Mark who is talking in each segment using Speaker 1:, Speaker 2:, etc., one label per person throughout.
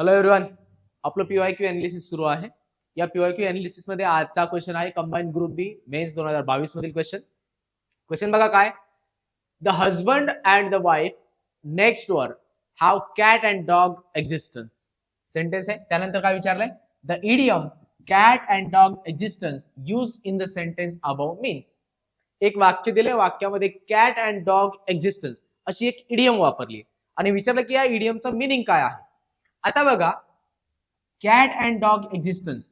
Speaker 1: Hello everyone, आपलं PYQ analysis सुरू आहे. या पीवायक्यू एनालिसिस मध्ये आजचा क्वेश्चन आहे कंबाईन ग्रुप बी मेन्स 2022 मधील क्वेश्चन बघा काय. The husband and the wife next door have cat and dog existence. Sentence आहे. त्यानंतर काय विचारलंय, the idiom cat and dog existence used in the sentence above means. एक वाक्य दिले, वाक्यामध्ये कॅट अँड डॉग एक्झिस्टन्स अशी एक इडियम वापरली आणि विचारलं की या इडियमचं मिनिंग काय आहे. आता बघा, कॅट अँड डॉग एक्झिस्टन्स,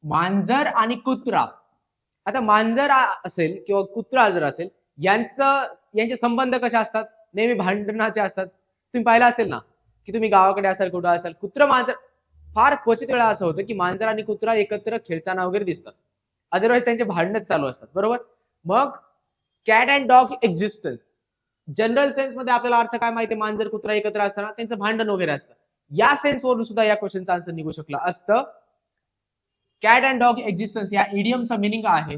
Speaker 1: मांजर आणि कुत्रा. आता मांजर असेल किंवा कुत्रा जर असेल, यांचे संबंध कसे असतात, नेहमी भांडणाचे असतात. तुम्ही पाहिलं असेल ना की तुम्ही गावाकडे असाल, कुठं असाल, कुत्र मांजर फार क्वचित वेळा असं होतं की मांजर आणि कुत्रा एकत्र खेळताना वगैरे दिसतात. अदरवाईज त्यांचे भांडणच चालू असतात, बरोबर. मग cat and dog existence general sense मध्ये आपल्याला अर्थ काय माहिती, मांजर कुत्रा एकत्र असताना त्यांचं भांडण वगैरे असतं. या सेन्स वरून सुद्धा या क्वेश्चनचा आन्सर निघू शकला असतं. कॅट अँड डॉग एक्झिस्टन्स या इडियमचा मिनिंग आहे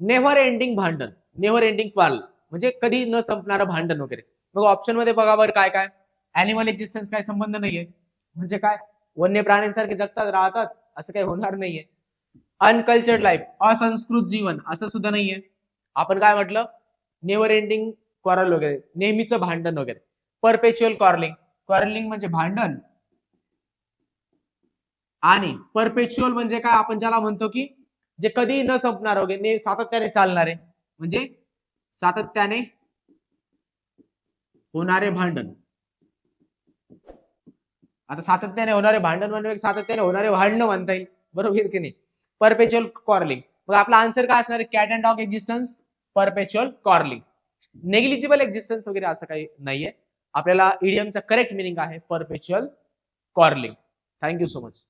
Speaker 1: नेव्हर एंडिंग भांडण, नेव्हर एंडिंग क्वारल, म्हणजे कधी न संपणारं भांडण वगैरे. मग ऑप्शन मध्ये बघा बरं काय काय. अॅनिमल एक्झिस्टन्स काय संबंध नाहीये, म्हणजे काय वन्य प्राण्यांसारखे जगतात राहतात असं काही होणार नाहीये. अनकल्चर्ड लाईफ, असंस्कृत जीवन, असं सुद्धा नाहीये. आपण काय म्हटलं, नेव्हर एंडिंग क्वारल वगैरे, नेहमीचं भांडण वगैरे. परपेच्युअल क्वारलिंग, क्वारलिंग म्हणजे भांडण, आणि परपेच्युअल म्हणजे काय, आपण ज्याला म्हणतो की जे कधी न संपणार वगैरे, सातत्याने चालणारे, म्हणजे सातत्याने होणारे भांडण. आता सातत्याने होणारे भांडण म्हणजे सातत्याने होणारे भांडण म्हणता येईल, बरोबर की नाही. परपेच्युअल कॉर्लिंग. मग आपला आन्सर काय असणार आहे, cat and dog existence, perpetual quarrelling. Negligible existence वगैरे असं काही नाहीये. आपल्याला इडियमचा करेक्ट मिनिंग आहे perpetual quarrelling. Thank you so much.